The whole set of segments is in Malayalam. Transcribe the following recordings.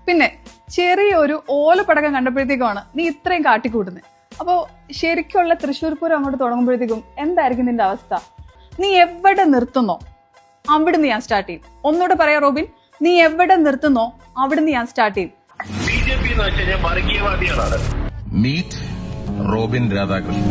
പിന്നെ ചെറിയൊരു ഓലപ്പടക്കം കണ്ടപ്പോഴത്തേക്കുമാണ് നീ ഇത്രയും കാട്ടിക്കൂട്ടുന്നത്. അപ്പോൾ ശരിക്കുള്ള തൃശ്ശൂർ പൂരം അങ്ങോട്ട് തുടങ്ങുമ്പോഴത്തേക്കും എന്തായിരിക്കും നിന്റെ അവസ്ഥ? നീ എവിടെ നിർത്തുന്നോ അവിടുന്ന് ഞാൻ സ്റ്റാർട്ട് ചെയ്യും. ഒന്നുകൂടെ പറയാം റോബിൻ, നീ എവിടെ നിർത്തുന്നോ അവിടുന്ന് ഞാൻ സ്റ്റാർട്ട് ചെയ്യും. മീറ്റ് റോബിൻ രാധാകൃഷ്ണൻ.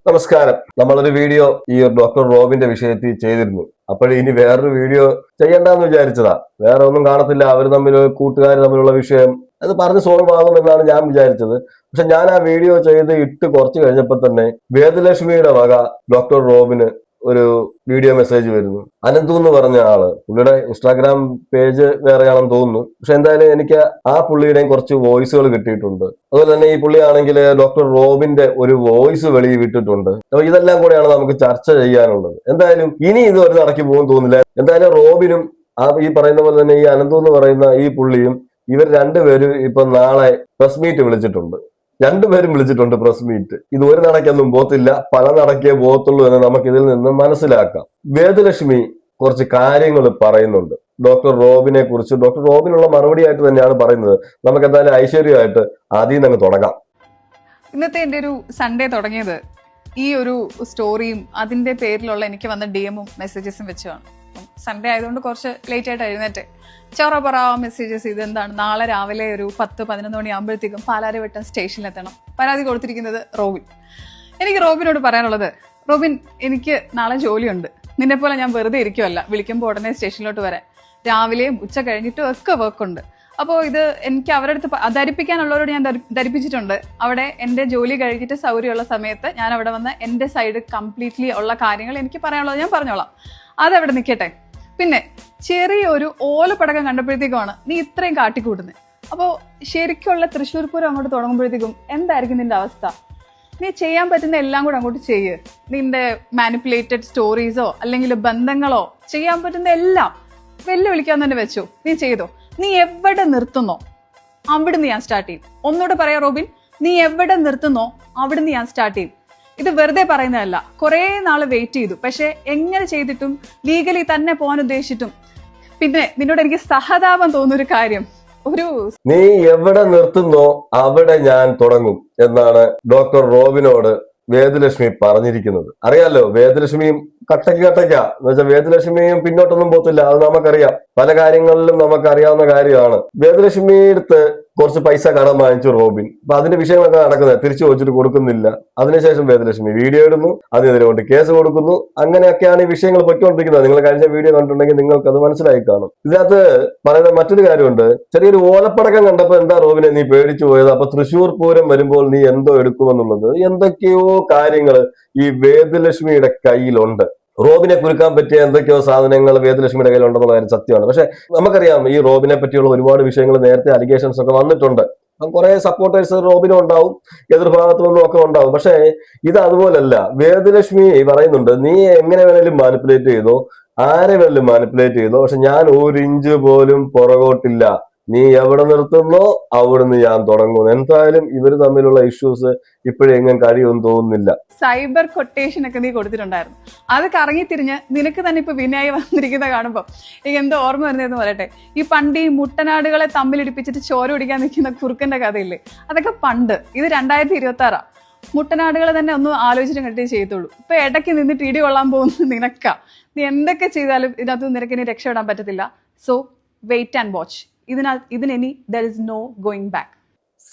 നമസ്കാരം. നമ്മളൊരു വീഡിയോ ഈ ഡോക്ടർ റോബിന്റെ വിഷയത്തിൽ ചെയ്തിരുന്നു. അപ്പോഴേ ഇനി വേറൊരു വീഡിയോ ചെയ്യണ്ടെന്ന് വിചാരിച്ചതാ. വേറെ ഒന്നും കാണത്തില്ല. അവർ തമ്മിൽ കൂട്ടുകാർ തമ്മിലുള്ള വിഷയം അത് പറഞ്ഞ് സോൾവ് ആകുമെന്നാണ് ഞാൻ വിചാരിച്ചത്. പക്ഷെ ഞാൻ ആ വീഡിയോ ചെയ്ത് ഇട്ട് കുറച്ച് കഴിഞ്ഞപ്പോൾ തന്നെ വേദലക്ഷ്മിയുടെ വക ഡോക്ടർ റോബിന് ഒരു വീഡിയോ മെസ്സേജ് വരുന്നു. അനന്തു എന്ന് പറഞ്ഞ ആള്, പുള്ളിയുടെ ഇൻസ്റ്റാഗ്രാം പേജ് വേറെയാണെന്ന് തോന്നുന്നു. പക്ഷെ എന്തായാലും എനിക്ക് ആ പുള്ളിയുടെയും കുറച്ച് വോയിസുകൾ കിട്ടിയിട്ടുണ്ട്. അതുപോലെ തന്നെ ഈ പുള്ളിയാണെങ്കിൽ ഡോക്ടർ റോബിന്റെ ഒരു വോയിസ് വെളിയിൽ വിട്ടിട്ടുണ്ട്. അപ്പൊ ഇതെല്ലാം കൂടെയാണ് നമുക്ക് ചർച്ച ചെയ്യാനുള്ളത്. എന്തായാലും ഇനി ഇത് ഒരു നടക്കി പോകും തോന്നില്ല. എന്തായാലും റോബിനും ഈ പറയുന്ന പോലെ തന്നെ ഈ അനന്തു എന്ന് പറയുന്ന ഈ പുള്ളിയും ഇവർ രണ്ടുപേരും ഇപ്പൊ നാളെ പ്രസ് മീറ്റ് വിളിച്ചിട്ടുണ്ട്. രണ്ടുപേരും വിളിച്ചിട്ടുണ്ട് പ്രസ് മീറ്റ്. ഇത് ഒരു നടക്കൊന്നും പോത്തില്ല, പല നടക്കേ പോകത്തുള്ളൂ എന്ന് നമുക്ക് ഇതിൽ നിന്ന് മനസ്സിലാക്കാം. വേദലക്ഷ്മി കുറച്ച് കാര്യങ്ങൾ പറയുന്നുണ്ട് ഡോക്ടർ റോബിനെ കുറിച്ച്. ഡോക്ടർ റോബിനുള്ള മറുപടി ആയിട്ട് തന്നെയാണ് പറയുന്നത്. നമുക്ക് എന്തായാലും ഐശ്വര്യമായിട്ട് ആദ്യം തന്നെ തുടങ്ങാം. ഇന്നത്തെ എൻ്റെ ഒരു സൺഡേ തുടങ്ങിയത് ഈ ഒരു സ്റ്റോറിയും അതിന്റെ പേരിലുള്ള എനിക്ക് വന്ന ഡിഎമ്മും മെസ്സേജസും വെച്ചാണ്. സൺഡേ ആയതുകൊണ്ട് കുറച്ച് ലേറ്റ് ആയിട്ട് എഴുന്നേറ്റ് ചൊറ മെസ്സേജസ്. ഇതെന്താണ്, നാളെ രാവിലെ ഒരു 10-11 മണി ആകുമ്പോഴത്തേക്കും പാലാരിവട്ടം സ്റ്റേഷനിലെത്തണം. പരാതി കൊടുത്തിരിക്കുന്നത് റോബിൻ. എനിക്ക് റോബിനോട് പറയാനുള്ളത്, റോബിൻ എനിക്ക് നാളെ ജോലിയുണ്ട്. നിന്നെ പോലെ ഞാൻ വെറുതെ ഇരിക്കുമല്ല, വിളിക്കുമ്പോൾ ഉടനെ സ്റ്റേഷനിലോട്ട് വരാൻ. രാവിലെയും ഉച്ച കഴിഞ്ഞിട്ടും ഒക്കെ വർക്കുണ്ട്. അപ്പോൾ ഇത് എനിക്ക് അവരുടെ അടുത്ത് ധരിപ്പിക്കാനുള്ളവരോട് ഞാൻ ധരിപ്പിച്ചിട്ടുണ്ട്. അവിടെ എൻ്റെ ജോലി കഴിഞ്ഞിട്ട് സൗകര്യമുള്ള സമയത്ത് ഞാൻ അവിടെ വന്ന് എൻ്റെ സൈഡ് കംപ്ലീറ്റ്ലി ഉള്ള കാര്യങ്ങൾ എനിക്ക് പറയാനുള്ളത് ഞാൻ പറഞ്ഞോളാം. അതവിടെ നിൽക്കട്ടെ. പിന്നെ ചെറിയൊരു ഓലപ്പടക്കം കണ്ടപ്പോഴത്തേക്കുമാണ് നീ ഇത്രയും കാട്ടിക്കൂട്ടുന്നത്. അപ്പോൾ ശരിക്കുള്ള തൃശ്ശൂർ പൂരം അങ്ങോട്ട് തുടങ്ങുമ്പോഴത്തേക്കും എന്തായിരിക്കും നിന്റെ അവസ്ഥ? നീ ചെയ്യാൻ പറ്റുന്ന എല്ലാം കൂടെ അങ്ങോട്ട് ചെയ്യ്. നിന്റെ മാനിപ്പുലേറ്റഡ് സ്റ്റോറീസോ അല്ലെങ്കിൽ ബന്ധങ്ങളോ ചെയ്യാൻ പറ്റുന്ന എല്ലാം വെല്ലുവിളിക്കാൻ തന്നെ വെച്ചോ, നീ ചെയ്തോ. നീ എവിടെ നിർത്തുന്നോ അവിടുന്ന് ഞാൻ സ്റ്റാർട്ട് ചെയ്യും. ഒന്നുകൂടെ പറയാം റോബിൻ, നീ എവിടെ നിർത്തുന്നോ അവിടുന്ന് ഞാൻ സ്റ്റാർട്ട് ചെയ്യും. ഇത് വെറുതെ പറയുന്നതല്ല, കുറെ നാള് വെയിറ്റ് ചെയ്തു. പക്ഷെ എങ്ങനെ ചെയ്തിട്ടും ലീഗലി തന്നെ പോകാൻ ഉദ്ദേശിച്ചിട്ടും പിന്നെ നിന്നോട് എനിക്ക് സഹതാപം തോന്നുന്നൊരു കാര്യം, നീ എവിടെ നിർത്തുന്നോ അവിടെ ഞാൻ തുടങ്ങും എന്നാണ് ഡോക്ടർ റോബിനോട് വേദലക്ഷ്മി പറഞ്ഞിരിക്കുന്നത്. അറിയാലോ, വേദലക്ഷ്മിയും കട്ടയ്ക്കാ എന്ന് വെച്ചാൽ വേദലക്ഷ്മിയും പിന്നോട്ടൊന്നും പോത്തില്ല. അത് നമുക്കറിയാം, പല കാര്യങ്ങളിലും നമുക്കറിയാവുന്ന കാര്യമാണ്. വേദലക്ഷ്മിയുടെ അടുത്ത് കുറച്ച് പൈസ കടം വാങ്ങിച്ചു റോബിൻ. അപ്പൊ അതിന്റെ വിഷയങ്ങളൊക്കെ നടക്കുന്നത്, തിരിച്ചു ചോദിച്ചിട്ട് കൊടുക്കുന്നില്ല. അതിനുശേഷം വേദലക്ഷ്മി വീഡിയോ ഇടുന്നു, അതിനെതിരെ കൊണ്ട് കേസ് കൊടുക്കുന്നു. അങ്ങനെയൊക്കെയാണ് ഈ വിഷയങ്ങൾ പൊയ്ക്കൊണ്ടിരിക്കുന്നത്. നിങ്ങൾ കഴിഞ്ഞ വീഡിയോ കണ്ടിട്ടുണ്ടെങ്കിൽ നിങ്ങൾക്ക് അത് മനസ്സിലായി കാണും. ഇതിനകത്ത് പറയുന്ന മറ്റൊരു കാര്യമുണ്ട്. ചെറിയൊരു ഓലപ്പടക്കം കണ്ടപ്പോ എന്താ റോബിനെ നീ പേടിച്ചു പോയത്? അപ്പൊ തൃശ്ശൂർ പൂരം വരുമ്പോൾ നീ എന്തോ എടുക്കുമെന്നുള്ളത് എന്തൊക്കെയോ കാര്യങ്ങൾ ഈ വേദലക്ഷ്മിയുടെ കയ്യിലുണ്ട്. റോബിനെ കുരുക്കാൻ പറ്റിയ എന്തൊക്കെയോ സാധനങ്ങൾ വേദലക്ഷ്മിയുടെ കയ്യിലുണ്ടെന്നുള്ള കാര്യം സത്യമാണ്. പക്ഷെ നമുക്കറിയാം, ഈ റോബിനെ പറ്റിയുള്ള ഒരുപാട് വിഷയങ്ങൾ നേരത്തെ അലിഗേഷൻസ് ഒക്കെ വന്നിട്ടുണ്ട്. കുറെ സപ്പോർട്ടേഴ്സ് റോബിനും ഉണ്ടാവും, എതിർഭാഗത്തു നിന്നും ഒക്കെ ഉണ്ടാവും. പക്ഷെ ഇത് അതുപോലല്ല. വേദലക്ഷ്മി പറയുന്നുണ്ട്, നീ എങ്ങനെ വേണേലും മാനിപ്പുലേറ്റ് ചെയ്തോ, ആരെ വേണേലും മാനിപ്പുലേറ്റ് ചെയ്തോ, പക്ഷെ ഞാൻ 1 ഇഞ്ച് പോലും പുറകോട്ടില്ല. നീ എവിടെ നിർത്തുന്നോ അവിടുന്ന് ഞാൻ തുടങ്ങും. എന്തായാലും ഇവര് തമ്മിലുള്ള ഇഷ്യൂസ് ഇപ്പോഴെങ്ങും കഴിയുമെന്ന് തോന്നുന്നില്ല. സൈബർ കൊട്ടേഷൻ ഒക്കെ നീ കൊടുത്തിട്ടുണ്ടായിരുന്നു. അത് കറങ്ങി തിരിഞ്ഞ് നിനക്ക് തന്നെ ഇപ്പൊ വിനയായി വന്നിരിക്കുന്ന കാണുമ്പോൾ എനിക്ക് എന്തോ ഓർമ്മ വരുന്നതെന്ന് പറയട്ടെ. ഈ പണ്ട് ഈ മുട്ടനാടുകളെ തമ്മിലിടിപ്പിച്ചിട്ട് ചോര കുടിക്കാൻ നിൽക്കുന്ന കുറുക്കന്റെ കഥയില്ലേ, അതൊക്കെ പണ്ട്. ഇത് 2026. മുട്ടനാടുകളെ തന്നെ ഒന്ന് ആലോചിച്ചിട്ട് കണ്ടേ ചെയ്യത്തുള്ളൂ. ഇപ്പൊ ഇടയ്ക്ക് നിന്നിട്ട് ഇടി കൊള്ളാൻ പോകുന്നത് നിനക്കാ. നീ എന്തൊക്കെ ചെയ്താലും ഇതിനകത്ത് നിനക്ക് ഇനി രക്ഷപ്പെടാൻ പറ്റത്തില്ല. So wait and watch. ഇതിനി there is no going back.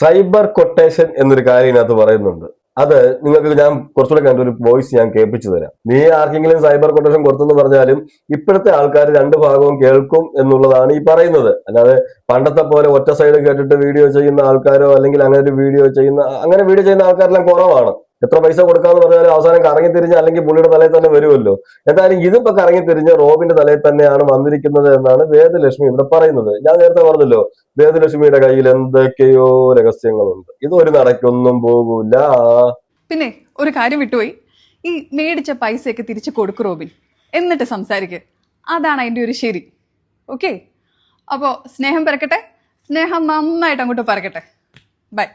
Cyber quotation എന്നൊരു കാര്യം ഇതിനകത്ത് പറയുന്നുണ്ട്. അത് നിങ്ങൾക്ക് ഞാൻ കുറച്ചുകൂടെ കണ്ട ഒരു വോയിസ് ഞാൻ കേൾപ്പിച്ചു തരാം. നീ ആർക്കെങ്കിലും സൈബർ കൊട്ടേഷൻ കൊടുത്തെന്ന് പറഞ്ഞാലും ഇപ്പോഴത്തെ ആൾക്കാർ 2 ഭാഗവും കേൾക്കും എന്നുള്ളതാണ് ഈ പറയുന്നത്. അല്ലാതെ പണ്ടത്തെ പോലെ ഒറ്റ സൈഡ് കേട്ടിട്ട് വീഡിയോ ചെയ്യുന്ന ആൾക്കാരോ അല്ലെങ്കിൽ അങ്ങനെ വീഡിയോ ചെയ്യുന്ന ആൾക്കാരെല്ലാം കുറവാണ്. എത്ര പൈസ കൊടുക്കാന്ന് പറഞ്ഞാലും അവസാനം കറങ്ങി തിരിഞ്ഞ് അല്ലെങ്കിൽ പുള്ളിയുടെ തലയിൽ തന്നെ വരുമല്ലോ. എന്തായാലും ഇതിപ്പോ കറങ്ങി തിരിഞ്ഞ് റോബിന്റെ തലയിൽ തന്നെയാണ് വന്നിരിക്കുന്നത് എന്നാണ് വേദലക്ഷ്മി ഇവിടെ പറയുന്നത്. ഞാൻ നേരത്തെ പറഞ്ഞല്ലോ, വേദലക്ഷ്മിയുടെ കയ്യിൽ എന്തൊക്കെയോ രഹസ്യങ്ങളുണ്ട്. ഇത് ഒരു നടക്കൊന്നും പോകൂല. പിന്നെ ഒരു കാര്യം വിട്ടുപോയി, ഈ മേടിച്ച പൈസയൊക്കെ തിരിച്ചു കൊടുക്കും റോബിൻ, എന്നിട്ട് സംസാരിക്കുക. അതാണ് അതിന്റെ ഒരു ശരി. ഓക്കെ, അപ്പോ സ്നേഹം പരക്കട്ടെ, സ്നേഹം നന്നായിട്ട് അങ്ങോട്ട് പരക്കട്ടെ. ബൈ.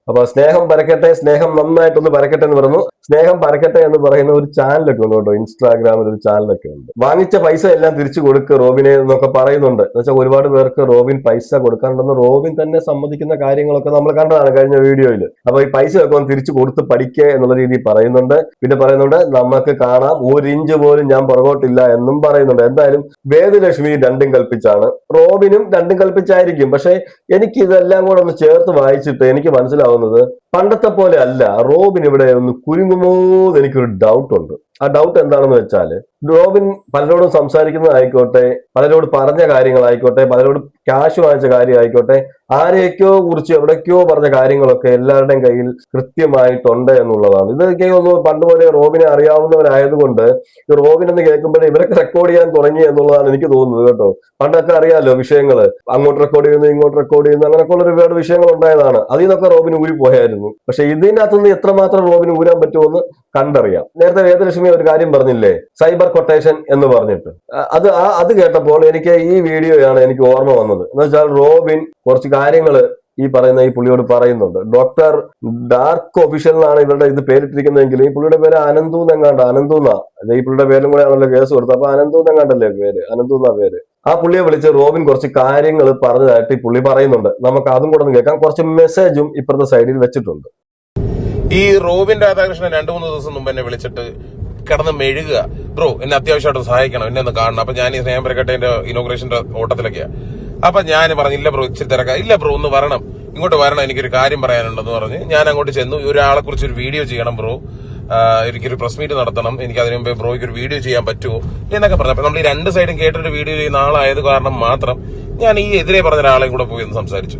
അപ്പൊ സ്നേഹം പരക്കട്ടെ, സ്നേഹം നന്നായിട്ടൊന്ന് പരക്കട്ടെ എന്ന് പറഞ്ഞു. സ്നേഹം പരക്കട്ടെ എന്ന് പറയുന്ന ഒരു ചാനലൊക്കെ ഉണ്ട് കേട്ടോ, ഇൻസ്റ്റാഗ്രാമിൽ ഒരു ചാനലൊക്കെ ഉണ്ട്. വാങ്ങിച്ച പൈസ എല്ലാം തിരിച്ചു കൊടുക്ക് റോബിനെ എന്നൊക്കെ പറയുന്നുണ്ട്. എന്ന് വെച്ചാൽ ഒരുപാട് പേർക്ക് റോബിൻ പൈസ കൊടുക്കാനുണ്ടെന്ന് റോബിൻ തന്നെ സമ്മതിക്കുന്ന കാര്യങ്ങളൊക്കെ നമ്മൾ കണ്ടതാണ് കഴിഞ്ഞ വീഡിയോയിൽ. അപ്പൊ ഈ പൈസ ഒക്കെ ഒന്ന് തിരിച്ചു കൊടുത്ത് പഠിക്കുക എന്നുള്ള രീതിയിൽ പറയുന്നുണ്ട്. പിന്നെ പറയുന്നുണ്ട് നമുക്ക് കാണാം, 1 ഇഞ്ച് പോലും ഞാൻ പുറകോട്ടില്ല എന്നും പറയുന്നുണ്ട്. എന്തായാലും വേദലക്ഷ്മി രണ്ടും കൽപ്പിച്ചാണ്, റോബിനും രണ്ടും കൽപ്പിച്ചായിരിക്കും. പക്ഷെ എനിക്ക് ഇതെല്ലാം കൂടെ ഒന്ന് ചേർത്ത് വായിച്ചിട്ട് എനിക്ക് മനസ്സിലാവുന്നത് പണ്ടത്തെ പോലെ അല്ല. റോബിൻ ഇവിടെ ഒന്ന് കുരുങ്ങുമോ എന്ന് എനിക്കൊരു ഡൗട്ട് ഉണ്ട്. ആ ഡൗട്ട് എന്താണെന്ന് വെച്ചാൽ, റോബിൻ പലരോടും സംസാരിക്കുന്നതായിക്കോട്ടെ, പലരോട് പറഞ്ഞ കാര്യങ്ങളായിക്കോട്ടെ, പലരോട് ക്യാഷ് വാങ്ങിച്ച കാര്യമായിക്കോട്ടെ, ആരെയൊക്കെയോ കുറിച്ച് എവിടേക്കോ പറഞ്ഞ കാര്യങ്ങളൊക്കെ എല്ലാവരുടെയും കയ്യിൽ കൃത്യമായിട്ടുണ്ട് എന്നുള്ളതാണ്. ഇതൊക്കെ ഒന്ന് പണ്ട് പോലെ റോബിനെ അറിയാവുന്നവരായതുകൊണ്ട് ഈ റോബിൻ എന്ന് കേൾക്കുമ്പോഴേ ഇവരൊക്കെ റെക്കോർഡ് ചെയ്യാൻ തുടങ്ങി എന്നുള്ളതാണ് എനിക്ക് തോന്നുന്നത് കേട്ടോ. പണ്ടൊക്കെ അറിയാലോ വിഷയങ്ങൾ, അങ്ങോട്ട് റെക്കോർഡ് ചെയ്യുന്നു ഇങ്ങോട്ട് റെക്കോർഡ് ചെയ്യുന്നു അങ്ങനെയൊക്കെ ഉള്ള ഒരുപാട് വിഷയങ്ങൾ ഉണ്ടായതാണ്. അതിൽ നിന്നൊക്കെ റോബിന് ഊരി പോയായിരുന്നു. പക്ഷെ ഇതിനകത്തുനിന്ന് എത്രമാത്രം റോബിന് ഊരാൻ പറ്റുമെന്ന് കണ്ടറിയാം. നേരത്തെ വേദലക്ഷ്മി ഒരു കാര്യം പറഞ്ഞില്ലേ, സൈബർ കൊട്ടേഷൻ എന്ന് പറഞ്ഞിട്ട്, അത് കേട്ടപ്പോൾ എനിക്ക് ഈ വീഡിയോയാണ് എനിക്ക് ഓർമ്മ വന്നത്. എന്ന് വെച്ചാൽ റോബിൻ കുറച്ച് കാര്യങ്ങള് ഈ പറയുന്ന ഈ പുള്ളിയോട് പറയുന്നുണ്ട്. ഡോക്ടർ ഡാർക്ക് ഒഫീഷ്യൽ എന്നാണ് ഇവരുടെ ഇത് പേരിട്ടിരിക്കുന്നതെങ്കിൽ ഈ പുള്ളിയുടെ പേര് അനന്തൂന്നെങ്ങാണ്ട്, അനന്തൂന്ന ഈ പുള്ളിയുടെ പേരും കൂടെ ആണല്ലോ കേസ് കൊടുത്തത്. അപ്പൊ അനന്തൂന്നെങ്ങാണ്ടല്ലേ പേര്, അനന്തൂന്ന പേര്. ആ പുള്ളിയെ വിളിച്ച് റോബിൻ കുറച്ച് കാര്യങ്ങൾ പറഞ്ഞതായിട്ട് ഈ പുള്ളി പറയുന്നുണ്ട്. നമുക്ക് അതും കൂടെ ഒന്ന് കേൾക്കാം. കുറച്ച് മെസ്സേജും ഇപ്പുറത്തെ സൈഡിൽ വെച്ചിട്ടുണ്ട്. ഈ റോബിൻ രാധാകൃഷ്ണൻ 2-3 ദിവസം മുമ്പ് എന്നെ വിളിച്ചിട്ട് കിടന്ന് മെഴുകുക, ബ്രോ എന്നെ അത്യാവശ്യമായിട്ട് സഹായിക്കണം, എന്നെ ഒന്ന് കാണണം. അപ്പൊ ഞാൻ ഈ സ്നേഹം പരക്കട്ടെന്റെ ഇനോഗ്രേഷന്റെ ഓട്ടത്തിലൊക്കെയാ. അപ്പൊ ഞാൻ പറഞ്ഞു, ഇല്ല ബ്രോ ഇച്ചിരി തിരക്കാം, ഇല്ല ബ്രോ ഒന്ന് വരണം, ഇങ്ങോട്ട് വരണം, എനിക്കൊരു കാര്യം പറയാനുണ്ടെന്ന് പറഞ്ഞ് ഞാൻ അങ്ങോട്ട് ചെന്നു. ഒരാളെ കുറിച്ച് ഒരു വീഡിയോ ചെയ്യണം ബ്രോ, എനിക്കൊരു പ്രസ് മീറ്റ് നടത്തണം, എനിക്ക് അതിനു മുമ്പേ ബ്രോയ്ക്ക് ഒരു വീഡിയോ ചെയ്യാൻ പറ്റുമോ എന്നൊക്കെ പറഞ്ഞു. അപ്പൊ നമ്മൾ ഈ 2 സൈഡും കേട്ടിട്ട് വീഡിയോ ചെയ്യുന്ന ആളായത് കാരണം മാത്രം ഞാൻ ഈ എതിരെ പറഞ്ഞ ഒരാളെയും കൂടെ പോയി ഒന്ന് സംസാരിച്ചു.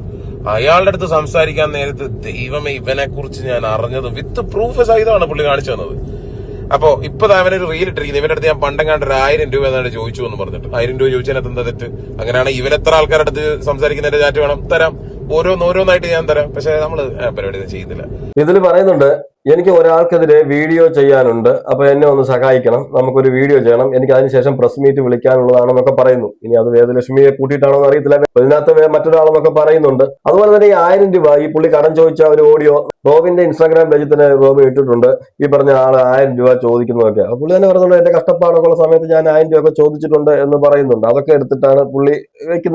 അയാളുടെ അടുത്ത് സംസാരിക്കാൻ നേരത്ത് ദൈവമേ ഇവനെ കുറിച്ച് ഞാൻ അറിഞ്ഞത് വിത്ത് പ്രൂഫ് സഹിതമാണ് പുള്ളി കാണിച്ചു തന്നത്. അപ്പൊ ഇപ്പൊ അവനൊരു റീൽ ഇട്ടിരിക്കുന്നത്, ഇവന്റെ അടുത്ത് ഞാൻ പണ്ടെങ്ങാണ്ട് 1000 രൂപ എന്നാണ് ചോദിച്ചു എന്ന് പറഞ്ഞിട്ട്. 1000 രൂപ ചോദിച്ചതിനകത്ത് എന്താ തെറ്റ്? അങ്ങനെയാണ് ഇവൻ എത്ര ആൾക്കാരുടെ അടുത്ത് സംസാരിക്കുന്നതിന്റെ ചാറ്റ് വേണം തരാം, ഓരോന്നായിട്ട് ഞാൻ തരാം. പക്ഷെ നമ്മള് പരിപാടി ചെയ്യുന്നില്ല. ഇതിൽ പറയുന്നുണ്ട്, എനിക്ക് ഒരാൾക്കെതിരെ വീഡിയോ ചെയ്യാനുണ്ട്, അപ്പൊ എന്നെ ഒന്ന് സഹായിക്കണം, നമുക്കൊരു വീഡിയോ ചെയ്യണം, എനിക്ക് അതിനുശേഷം പ്രസ് മീറ്റ് വിളിക്കാനുള്ളതാണെന്നൊക്കെ പറയുന്നു. ഇനി അത് വേദലക്ഷ്മിയെ കൂട്ടിയിട്ടാണോ എന്ന് അറിയത്തില്ല. ഇതിനകത്ത് മറ്റൊരാളെന്നൊക്കെ പറയുന്നുണ്ട്. അതുപോലെ തന്നെ ഈ 1000 രൂപ ഈ പുള്ളി കടം ചോദിച്ച ഒരു ഓഡിയോ റോബിന്റെ ഇൻസ്റ്റാഗ്രാം പേജിൽ തന്നെ റോബിൻ ഇട്ടിട്ടുണ്ട്. ഈ പറഞ്ഞ ആള് 1000 രൂപ ചോദിക്കുന്നതൊക്കെ. അപ്പൊ പുള്ളി തന്നെ പറയുന്നുണ്ട്, എന്റെ കഷ്ടപ്പാടൊക്കെ ഉള്ള സമയത്ത് ഞാൻ 1000 രൂപ ഒക്കെ ചോദിച്ചിട്ടുണ്ട് എന്ന് പറയുന്നുണ്ട്. അതൊക്കെ എടുത്തിട്ടാണ് പുള്ളി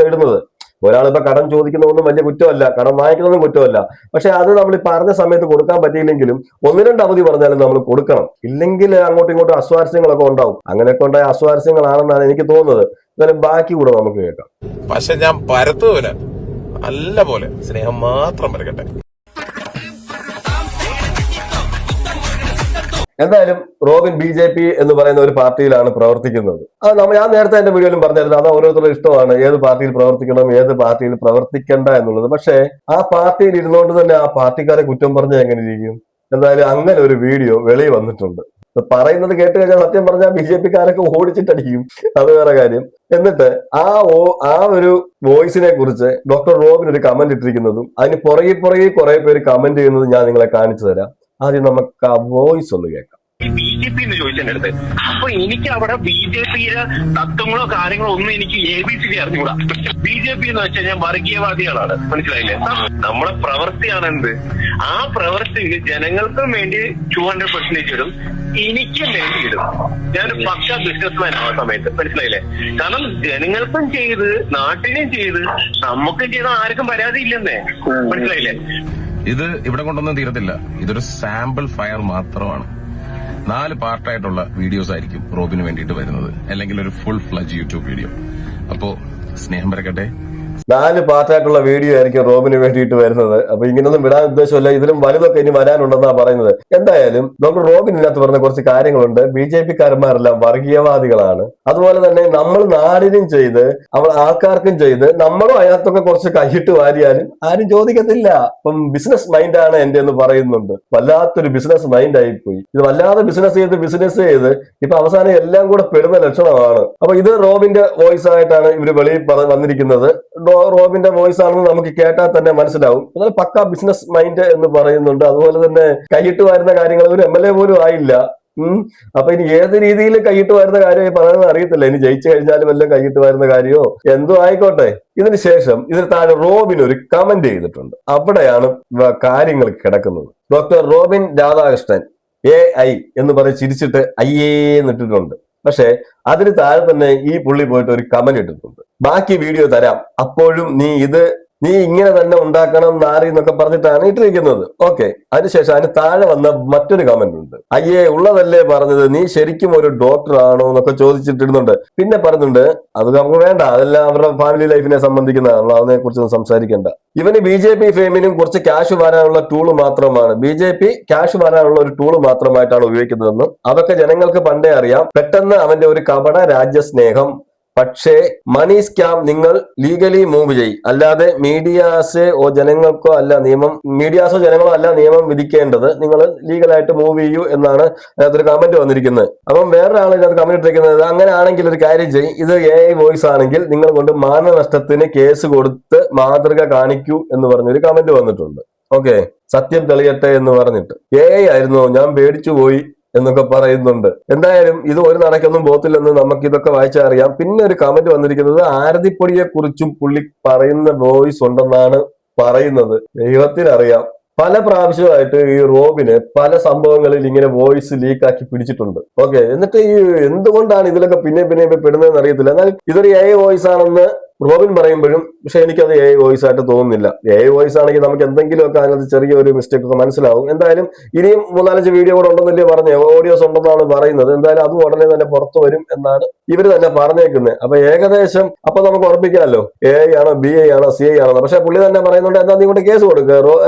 ഇടുന്നത്. ഒരാളിപ്പോ കടം ചോദിക്കുന്നതൊന്നും വലിയ കുറ്റമല്ല, കടം വാങ്ങിക്കുന്നതൊന്നും കുറ്റമല്ല. പക്ഷെ അത് നമ്മൾ ഈ പറഞ്ഞ സമയത്ത് കൊടുക്കാൻ പറ്റിയില്ലെങ്കിലും 1-2 അവധി പറഞ്ഞാലും നമ്മൾ കൊടുക്കണം. ഇല്ലെങ്കിൽ അങ്ങോട്ടും ഇങ്ങോട്ടും അസ്വാരസ്യങ്ങളൊക്കെ ഉണ്ടാവും. അങ്ങനെയൊക്കെ ഉണ്ടായ അസ്വാരസ്യങ്ങളാണെന്നാണ് എനിക്ക് തോന്നുന്നത്. എന്നാലും ബാക്കി കൂടെ നമുക്ക് കേൾക്കാം. പക്ഷെ ഞാൻ പരത്തുവിന് നല്ല പോലെ സ്നേഹം മാത്രം പരക്കട്ടെ. എന്തായാലും റോബിൻ BJP എന്ന് പറയുന്ന ഒരു പാർട്ടിയിലാണ് പ്രവർത്തിക്കുന്നത്. ഞാൻ നേരത്തെ എന്റെ വീഡിയോയിലും പറഞ്ഞിരുന്നു, അത് ഓരോരുത്തരുടെ ഇഷ്ടമാണ് ഏത് പാർട്ടിയിൽ പ്രവർത്തിക്കണം ഏത് പാർട്ടിയിൽ പ്രവർത്തിക്കണ്ട എന്നുള്ളത്. പക്ഷേ ആ പാർട്ടിയിൽ ഇരുന്നുകൊണ്ട് തന്നെ ആ പാർട്ടിക്കാരെ കുറ്റം പറഞ്ഞാൽ എങ്ങനെ ഇരിക്കും? എന്തായാലും അങ്ങനെ ഒരു വീഡിയോ വെളിയിൽ വന്നിട്ടുണ്ട്. പറയുന്നത് കേട്ട് കഴിഞ്ഞാൽ സത്യം പറഞ്ഞാൽ BJP-ക്കാരൊക്കെ ഓടിച്ചിട്ടടിക്കും, അത് വേറെ കാര്യം. എന്നിട്ട് ആ ഒരു വോയിസിനെ കുറിച്ച് ഡോക്ടർ റോബിൻ ഒരു കമന്റ് ഇട്ടിരിക്കുന്നതും അതിന് പുറകെ കുറെ പേര് കമന്റ് ചെയ്യുന്നതും ഞാൻ നിങ്ങളെ കാണിച്ചു തരാം. ആദ്യം നമുക്ക് ആ വോയിസ് ഒന്ന് കേൾക്കാം. BJP എന്ന് ചോദിച്ചെടുത്ത് അപ്പൊ എനിക്ക് അവിടെ BJP-യുടെ തത്വങ്ങളോ കാര്യങ്ങളോ ഒന്നും എനിക്ക് ABCD അറിഞ്ഞുകൂടാ. BJP എന്ന് വെച്ചാൽ ഞാൻ വർഗീയവാദികളാണ്, മനസ്സിലായില്ലേ? നമ്മളെ പ്രവൃത്തിയാണ് എന്ത്, ആ പ്രവൃത്തിയിൽ ജനങ്ങൾക്കും വേണ്ടി 200% ഇടും, എനിക്കും വേണ്ടി ഇടും. ഞാനൊരു പക്ക ബിസിനസ്മാൻ ആ സമയത്ത്, മനസ്സിലായില്ലേ? കാരണം ജനങ്ങൾക്കും ചെയ്ത് നാട്ടിനും ചെയ്ത് നമുക്കും ചെയ്ത ആർക്കും പരാതി ഇല്ലെന്നേ, മനസ്സിലായില്ലേ? ഇത് ഇവിടെ കൊണ്ടൊന്നും തീരത്തില്ല. ഇതൊരു സാമ്പിൾ ഫയർ മാത്രമാണ്. 4 പാർട്ടായിട്ടുള്ള വീഡിയോസ് ആയിരിക്കും റോബിന് വേണ്ടിയിട്ട് വരുന്നത്, അല്ലെങ്കിൽ ഒരു ഫുൾ ഫ്ലജ് യൂട്യൂബ് വീഡിയോ. അപ്പോ സ്നേഹം പരക്കട്ടെ 4 പാർട്ടായിട്ടുള്ള വീഡിയോ ആയിരിക്കും റോബിന് വേണ്ടിയിട്ട് വരുന്നത്. അപ്പൊ ഇങ്ങനൊന്നും വിടാൻ ഉദ്ദേശമില്ല, ഇതിലും വലുതൊക്കെ ഇനി വരാനുണ്ടെന്നാണ് പറയുന്നത്. എന്തായാലും ഡോക്ടർ റോബിൻ ഇതിനകത്ത് പറഞ്ഞ കുറച്ച് കാര്യങ്ങളുണ്ട്. BJP-ക്കാരന്മാരെല്ലാം വർഗീയവാദികളാണ്. അതുപോലെ തന്നെ നമ്മൾ നാടിനും ചെയ്ത് ആൾക്കാർക്കും ചെയ്ത് നമ്മളും അതിനകത്തൊക്കെ കുറച്ച് കൈയിട്ട് വാരിയാലും ആരും ചോദിക്കത്തില്ല. അപ്പം ബിസിനസ് മൈൻഡാണ് എന്റെ എന്ന് പറയുന്നുണ്ട്. വല്ലാത്തൊരു ബിസിനസ് മൈൻഡ് ആയിപ്പോയി. ഇത് വല്ലാതെ ബിസിനസ് ചെയ്ത് ഇപ്പൊ അവസാനം എല്ലാം കൂടെ പെടുന്ന ലക്ഷണമാണ്. അപ്പൊ ഇത് റോബിന്റെ വോയിസ് ആയിട്ടാണ് ഇവര് വെളിയിൽ വന്നിരിക്കുന്നത്. റോബിന്റെ വോയിസ് ആണെന്ന് നമുക്ക് കേട്ടാൽ തന്നെ മനസ്സിലാവും. എന്നാൽ പക്ക ബിസിനസ് മൈൻഡ് എന്ന് പറയുന്നുണ്ട്. അതുപോലെ തന്നെ കൈയിട്ട് വരുന്ന കാര്യങ്ങൾ ഒരു MLA പോലും ആയില്ല. അപ്പൊ ഇനി ഏത് രീതിയിൽ കൈയിട്ട് വരുന്ന കാര്യമായി പറയുന്നത് അറിയത്തില്ല. ഇനി ജയിച്ചു കഴിഞ്ഞാലും വല്ലതും കൈയിട്ട് വരുന്ന കാര്യമോ എന്തോ ആയിക്കോട്ടെ. ഇതിന് ശേഷം ഇതിന് താഴെ റോബിൻ ഒരു കമന്റ് ചെയ്തിട്ടുണ്ട്. അവിടെയാണ് കാര്യങ്ങൾ കിടക്കുന്നത്. ഡോക്ടർ റോബിൻ രാധാകൃഷ്ണൻ AI എന്ന് പറഞ്ഞ് ചിരിച്ചിട്ട് അയ്യേ എന്നിട്ടിട്ടുണ്ട്. പക്ഷെ അതിന് താഴെ തന്നെ ഈ പുള്ളി പോയിട്ട് ഒരു കമന്റ് ഇട്ടിട്ടുണ്ട്. ബാക്കി വീഡിയോ തരാം, അപ്പോഴും നീ ഇങ്ങനെ തന്നെ ഉണ്ടാക്കണം നാറി എന്നൊക്കെ പറഞ്ഞിട്ടാണ് ഇട്ടിരിക്കുന്നത്. ഓക്കെ, അതിനുശേഷം അതിന് താഴെ വന്ന മറ്റൊരു കമന്റ് ഉണ്ട്. അയ്യേ ഉള്ളതല്ലേ പറഞ്ഞത്, നീ ശരിക്കും ഒരു ഡോക്ടർ ആണോ എന്നൊക്കെ ചോദിച്ചിട്ടിടുന്നുണ്ട്. പിന്നെ പറഞ്ഞുണ്ട് അത് നമുക്ക് വേണ്ട, അതെല്ലാം അവരുടെ ഫാമിലി ലൈഫിനെ സംബന്ധിക്കുന്നതാണല്ലോ, അതിനെ കുറിച്ചൊന്നും സംസാരിക്കേണ്ട. ഇവന് BJP ഫെയിമിനും കുറച്ച് ക്യാഷ് വരാനുള്ള ടൂള് മാത്രമാണ്, BJP ക്യാഷ് വരാനുള്ള ഒരു ടൂള് മാത്രമായിട്ടാണ് ഉപയോഗിക്കുന്നതെന്നും അതൊക്കെ ജനങ്ങൾക്ക് പണ്ടേ അറിയാം. പെട്ടെന്ന് അവന്റെ ഒരു കപട രാജ്യസ്നേഹം. പക്ഷേ മണി സ്കാം നിങ്ങൾ ലീഗലി മൂവ് ചെയ്യും, അല്ലാതെ മീഡിയാസോ ജനങ്ങളോ അല്ല നിയമം വിധിക്കേണ്ടത്, നിങ്ങൾ ലീഗലായിട്ട് മൂവ് ചെയ്യൂ എന്നാണ് അതിനകത്തൊരു കമന്റ് വന്നിരിക്കുന്നത്. അപ്പം വേറൊരാൾ ഇതിനകത്ത് കമന്റ് ഇട്ടിരിക്കുന്നത്, അങ്ങനെ ആണെങ്കിൽ ഒരു കാര്യം ചെയ്യും, ഇത് AI വോയിസ് ആണെങ്കിൽ നിങ്ങൾ കൊണ്ട് മാനനഷ്ടത്തിന് കേസ് കൊടുത്ത് മാതൃക കാണിക്കൂ എന്ന് പറഞ്ഞൊരു കമന്റ് വന്നിട്ടുണ്ട്. ഓക്കെ, സത്യം തെളിയട്ടെ എന്ന് പറഞ്ഞിട്ട് AI ആയിരുന്നോ, ഞാൻ പേടിച്ചു പോയി എന്നൊക്കെ പറയുന്നുണ്ട്. എന്തായാലും ഇത് ഒരു നടക്കൊന്നും പോത്തില്ലെന്ന് നമുക്ക് ഇതൊക്കെ വായിച്ചാൽ അറിയാം. പിന്നെ ഒരു കമന്റ് വന്നിരിക്കുന്നത് ആരതിപ്പൊടിയെ കുറിച്ചും പുള്ളി പറയുന്ന വോയിസ് ഉണ്ടെന്നാണ് പറയുന്നത്. ദൈവത്തിനറിയാം, പല പ്രാവശ്യമായിട്ട് ഈ റോബിന് പല സംഭവങ്ങളിൽ ഇങ്ങനെ വോയിസ് ലീക്കാക്കി പിടിച്ചിട്ടുണ്ട്. ഓക്കെ, എന്നിട്ട് ഈ എന്തുകൊണ്ടാണ് ഇതിലൊക്കെ പിന്നെ പെടുന്നതെന്ന് അറിയത്തില്ല. എന്നാൽ ഇതൊരു AI വോയിസ് ആണെന്ന് റോബിൻ പറയുമ്പോഴും പക്ഷെ എനിക്കത് AI വോയിസ് ആയിട്ട് തോന്നുന്നില്ല. AI വോയിസ് ആണെങ്കിൽ നമുക്ക് എന്തെങ്കിലുമൊക്കെ അതിനകത്ത് ചെറിയൊരു മിസ്റ്റേക്ക് ഒക്കെ മനസ്സിലാവും. എന്തായാലും ഇനിയും 3-4 വീഡിയോ കൂടെ ഉണ്ടെന്നല്ലേ പറഞ്ഞേ, ഓഡിയോസ് ഉണ്ടെന്നാണ് പറയുന്നത്. എന്തായാലും അതും ഉടനെ തന്നെ പുറത്തു വരും എന്നാണ് ഇവര് തന്നെ പറഞ്ഞേക്കുന്നത്. അപ്പൊ ഏകദേശം അപ്പൊ നമുക്ക് ഉറപ്പിക്കാമല്ലോ AI ആണോ BI ആണോ CI ആണോ. പക്ഷെ പുള്ളി തന്നെ പറയുന്നുണ്ട്, എന്താ നീ കൊണ്ട് കേസ് കൊടുക്കുക,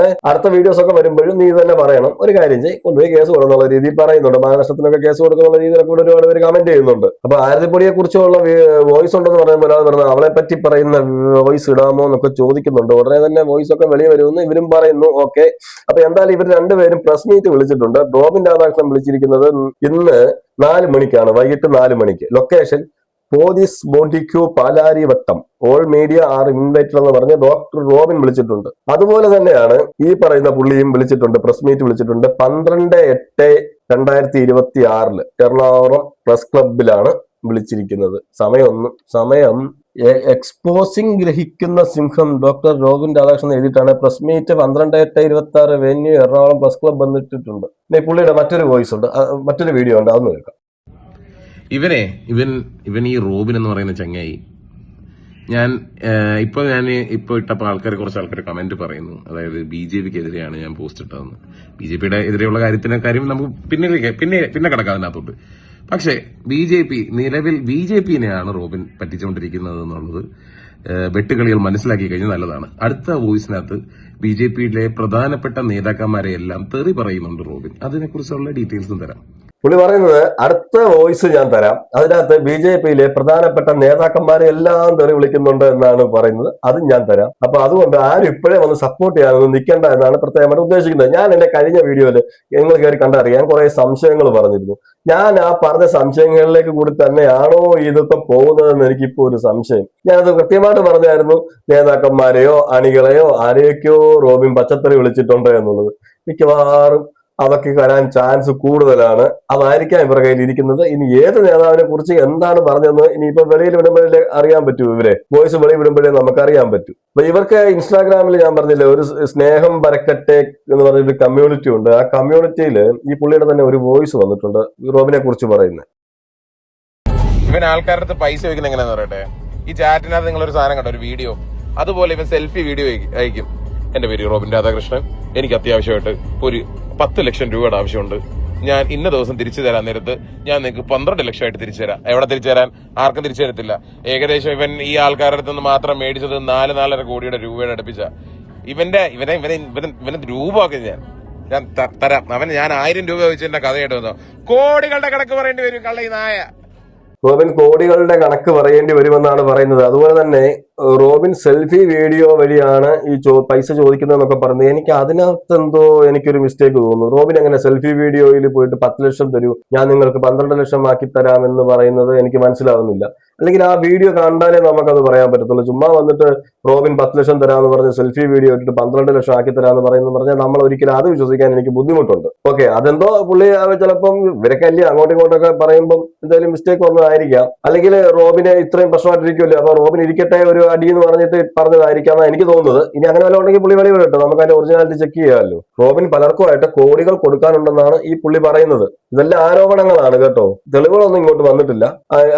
അടുത്ത വീഡിയോസ് ഒക്കെ വരുമ്പോഴും നീ തന്നെ പറയണം, ഒരു കാര്യം ചെയ്യും കൊണ്ടുപോയി കേസ് കൊടുന്നുള്ള രീതിയിൽ പറയുന്നുണ്ട്. മാനനഷ്ടത്തിനൊക്കെ കേസ് കൊടുക്കുന്ന രീതിയിലൊക്കെ കൂടെ ഒരുപാട് പേര് കമന്റ് ചെയ്യുന്നുണ്ട്. അപ്പൊ ആരതിപ്പൊടിയെ കുറിച്ചുള്ള വോയിസ് ഉണ്ടെന്ന് പറയുമ്പോൾ അവളെ പറ്റി പറയുന്ന വോയിസ് ഇടാമോ എന്നൊക്കെ ചോദിക്കുന്നുണ്ട്. ഉടനെ തന്നെ വോയിസ് ഒക്കെ വെളിയെ വരുമെന്ന് ഇവരും പറയുന്നു. ഓക്കെ, അപ്പൊ എന്തായാലും ഇവർ രണ്ടുപേരും പ്രസ് മീറ്റ് വിളിച്ചിട്ടുണ്ട്. റോബിൻ രാധാകൃഷ്ണൻ വിളിച്ചിരിക്കുന്നത് ഇന്ന് 4 മണിക്കാണ്, വൈകിട്ട് 4 മണിക്ക്. Location police boutique Palarivattom. All media are invited എന്ന് പറഞ്ഞ് ഡോക്ടർ റോബിൻ വിളിച്ചിട്ടുണ്ട്. അതുപോലെ തന്നെയാണ് ഈ പറയുന്ന പുള്ളിയും വിളിച്ചിട്ടുണ്ട്, പ്രസ് മീറ്റ് വിളിച്ചിട്ടുണ്ട്. 12/8/2026 എറണാകുളം പ്രസ് ക്ലബിലാണ് വിളിച്ചിരിക്കുന്നത്. സമയം എക്സ്പോസിംഗ് ഗ്രഹിക്കുന്ന സിംഹം ഡോക്ടർ റോബിൻ രാധാകൃഷ്ണൻ എഴുതിയിട്ടാണ് press meet 12/8/26 venue Ernakulam press club വന്നിട്ടുണ്ട്. പിന്നെ പുള്ളിയുടെ മറ്റൊരു വോയിസ് ഉണ്ട്, മറ്റൊരു വീഡിയോ ഉണ്ട്, അതൊന്ന് കേൾക്കാം. ഇവൻ ഈ റോബിൻ എന്ന് പറയുന്ന ചങ്ങായി, ഞാൻ ഇട്ടപ്പോൾ കുറച്ച് ആൾക്കാർ കമന്റ് പറയുന്നു, അതായത് BJPക്കെതിരെയാണ് ഞാൻ പോസ്റ്റ് ഇട്ടതെന്ന്. BJPയുടെ എതിരെയുള്ള കാര്യം നമുക്ക് പിന്നെ കിടക്കാം അതിനകത്തോട്ട്. പക്ഷേ നിലവിൽ BJPനെയാണ് റോബിൻ പറ്റിച്ചുകൊണ്ടിരിക്കുന്നത് എന്നുള്ളത് വെട്ടുകളികൾ മനസ്സിലാക്കി കഴിഞ്ഞാൽ നല്ലതാണ്. അടുത്ത വോയിസിനകത്ത് BJPയിലെ പ്രധാനപ്പെട്ട നേതാക്കന്മാരെ എല്ലാം തെറി പറയുന്നുണ്ട് റോബിൻ. അതിനെക്കുറിച്ചുള്ള ഡീറ്റെയിൽസും തരാം. പുള്ളി പറയുന്നത് അടുത്ത വോയിസ് ഞാൻ തരാം, അതിനകത്ത് BJPയിലെ പ്രധാനപ്പെട്ട നേതാക്കന്മാരെ എല്ലാം തെറി വിളിക്കുന്നുണ്ട് എന്നാണ് പറയുന്നത്, അതും ഞാൻ തരാം. അപ്പൊ അതുകൊണ്ട് ആരും ഇപ്പോഴേ വന്ന് സപ്പോർട്ട് ചെയ്യാനൊന്നും നിൽക്കേണ്ട എന്നാണ് പ്രത്യേകമായിട്ട് ഉദ്ദേശിക്കുന്നത്. ഞാൻ എന്റെ കഴിഞ്ഞ വീഡിയോയിൽ നിങ്ങൾ കയറി കണ്ടറിയാൻ കുറെ സംശയങ്ങൾ പറഞ്ഞിരുന്നു. ഞാൻ ആ പറഞ്ഞ സംശയങ്ങളിലേക്ക് കൂടി തന്നെയാണോ ഇതൊക്കെ പോകുന്നതെന്ന് എനിക്കിപ്പോ ഒരു സംശയം. ഞാനത് കൃത്യമായിട്ട് പറഞ്ഞായിരുന്നു, നേതാക്കന്മാരെയോ അണികളെയോ ആരെയൊക്കെയോ റോബിൻ പച്ചത്തറി വിളിച്ചിട്ടുണ്ട് എന്നുള്ളത്. മിക്കവാറും അതൊക്കെ വരാൻ ചാൻസ് കൂടുതലാണ്. അതായിരിക്കാം ഇവരുടെ കയ്യിൽ ഇരിക്കുന്നത്. ഇനി ഏത് നേതാവിനെ കുറിച്ച് എന്താണ് പറഞ്ഞതെന്ന് ഇനിയിപ്പോ വെളിയിൽ വിടുമ്പോഴേ അറിയാൻ പറ്റൂ. ഇവരെ വോയിസ് വെളിയിൽ വിടുമ്പോഴേ നമുക്ക് അറിയാൻ പറ്റൂ. അപ്പൊ ഇവർക്ക് ഇൻസ്റ്റാഗ്രാമിൽ ഞാൻ പറഞ്ഞില്ലേ, ഒരു സ്നേഹം പരക്കട്ടെ എന്ന് പറഞ്ഞൊരു കമ്മ്യൂണിറ്റി ഉണ്ട്. ആ കമ്മ്യൂണിറ്റിയിൽ ഈ പുള്ളിയുടെ തന്നെ ഒരു വോയിസ് വന്നിട്ടുണ്ട് റോബിനെ കുറിച്ച് പറയുന്നത്. ഇവൻ ആൾക്കാരുടെ അടുത്ത് പൈസ വയ്ക്കുന്ന എങ്ങനെയാന്ന് പറയട്ടെ, ഈ ചാറ്റിനകത്ത് നിങ്ങളൊരു സാധനം കണ്ടോ, ഒരു വീഡിയോ, അതുപോലെ ഇവൻ സെൽഫി വീഡിയോ അയക്കും. എന്റെ പേര് റോബിൻ രാധാകൃഷ്ണൻ, എനിക്ക് അത്യാവശ്യമായിട്ട് ഒരു 10 ലക്ഷം രൂപയുടെ ആവശ്യമുണ്ട്, ഞാൻ ഇന്ന ദിവസം തിരിച്ചു തരാൻ നേരത്ത് ഞാൻ നിങ്ങൾക്ക് 12 ലക്ഷമായിട്ട് തിരിച്ചു തരാം. എവിടെ തിരിച്ചു തരാൻ? ആർക്കും തിരിച്ചു തരത്തില്ല. ഏകദേശം ഇവൻ ഈ ആൾക്കാരുടെ അടുത്ത് നിന്ന് മാത്രം മേടിച്ചത് 4-4.5 കോടിയുടെ രൂപയുടെ അടുപ്പിച്ച. ഇവനെ രൂപമാക്കി ഞാൻ തരാം. ഞാൻ 1000 രൂപ വെച്ച് എന്റെ കഥയായിട്ട് വന്നോ, കോടികളുടെ കണക്ക് പറയേണ്ടി വരും കള്ള ഈ നായ. റോബിൻ കോടികളുടെ കണക്ക് പറയേണ്ടി വരുമെന്നാണ് പറയുന്നത്. അതുപോലെ തന്നെ റോബിൻ സെൽഫി വീഡിയോ വഴിയാണ് ഈ പൈസ ചോദിക്കുന്നതെന്നൊക്കെ പറഞ്ഞത്. എനിക്ക് അതിനകത്ത് എന്തോ എനിക്കൊരു മിസ്റ്റേക്ക് തോന്നുന്നു. റോബിൻ എങ്ങനെ സെൽഫി വീഡിയോയിൽ പോയിട്ട് 10 ലക്ഷം തരൂ, ഞാൻ നിങ്ങൾക്ക് 12 ലക്ഷം ആക്കി തരാമെന്ന് പറയുന്നത് എനിക്ക് മനസ്സിലാവുന്നില്ല. അല്ലെങ്കിൽ ആ വീഡിയോ കണ്ടാലേ നമുക്കത് പറയാൻ പറ്റത്തുള്ളൂ. ചുമ്മാ വന്നിട്ട് റോബിൻ 10 ലക്ഷം തരാമെന്ന് പറഞ്ഞ് സെൽഫി വീഡിയോ ഇട്ടിട്ട് 12 ലക്ഷം ആക്കി തരാമെന്ന് പറഞ്ഞാൽ നമ്മൾ ഒരിക്കലും അത് വിശ്വസിക്കാൻ എനിക്ക് ബുദ്ധിമുട്ടുണ്ട്. ഓക്കെ, അതെന്തോ പുള്ളി ചിലപ്പം ഇവരൊക്കെ അല്ലേ അങ്ങോട്ടും ഇങ്ങോട്ടൊക്കെ പറയുമ്പോൾ എന്തായാലും മിസ്റ്റേക്ക് വന്നതായിരിക്കാം. അല്ലെങ്കിൽ റോബിനെ ഇത്രയും പ്രശ്നമായിട്ടിരിക്കുമല്ലോ, അപ്പൊ റോബിൻ ഇരിക്കട്ടെ ഒരു അടി എന്ന് പറഞ്ഞിട്ട് പറഞ്ഞതായിരിക്കാം എനിക്ക് തോന്നുന്നത്. ഇനി അങ്ങനെ വല്ല ഉണ്ടെങ്കിൽ പുള്ളി വെളി വിടട്ടെ, നമുക്ക് അതിന്റെ ഒറിജിനാലിറ്റി ചെക്ക് ചെയ്യാമല്ലോ. റോബിൻ പലർക്കുമായിട്ട് കോടികൾ കൊടുക്കാനുണ്ടെന്നാണ് ഈ പുള്ളി പറയുന്നത്. ഇതെല്ലാം ആരോപണങ്ങളാണ് കേട്ടോ, തെളിവുകളൊന്നും ഇങ്ങോട്ട് വന്നിട്ടില്ല.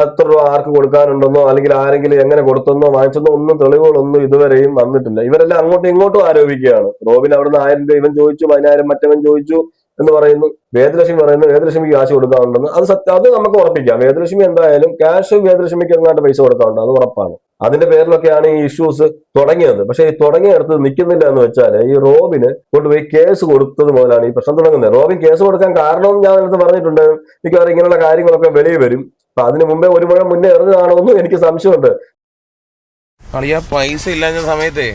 എത്ര രൂപ ആർക്ക് കൊടുക്കാനുണ്ടെന്നോ അല്ലെങ്കിൽ ആരെങ്കിലും എങ്ങനെ കൊടുത്തെന്നോ വാങ്ങിച്ചെന്നോ ഒന്നും തെളിവുകളൊന്നും ഇതുവരെയും വന്നിട്ടില്ല. ഇവരെല്ലാം അങ്ങോട്ടും ഇങ്ങോട്ടും ആരോപിക്കുകയാണ്. റോബിൻ അവിടുന്ന് 1000 രൂപ ഇവൻ ചോദിച്ചു, 10,000 മറ്റവൻ ചോദിച്ചു എന്ന് പറയുന്നു. വേദലക്ഷ്മി പറയുന്നു വേദലക്ഷ്മിക്ക് കാശ് കൊടുക്കാനുണ്ടെന്ന്. അത് സത്യം, അത് നമുക്ക് ഉറപ്പിക്കാം. വേദലക്ഷ്മി എന്തായാലും ക്യാഷ് വേദലക്ഷ്മിക്ക് എങ്ങാണ്ട് പൈസ കൊടുക്കാറുണ്ട്, അത് ഉറപ്പാണ്. അതിന്റെ പേരിലൊക്കെയാണ് ഈ ഇഷ്യൂസ് തുടങ്ങിയത്. പക്ഷെ ഈ തുടങ്ങിയെടുത്ത് നിൽക്കുന്നില്ല എന്ന് വെച്ചാൽ ഈ റോബിന് കൊണ്ടുപോയി കേസ് കൊടുത്തത് മുതലാണ് ഈ പ്രശ്നം തുടങ്ങുന്നത്. റോബിൻ കേസ് കൊടുക്കാൻ കാരണവും ഞാൻ നേരത്തെ പറഞ്ഞിട്ടുണ്ട്. മിക്കവാറും ഇങ്ങനെയുള്ള കാര്യങ്ങളൊക്കെ വെളിയിൽ വരും. അപ്പൊ അതിന് മുമ്പേ ഒരു മുഴം മുന്നേ എറിഞ്ഞതാണോ എന്നും എനിക്ക് സംശയമുണ്ട്. പൈസ ഇല്ലാഞ്ഞ സമയത്തേ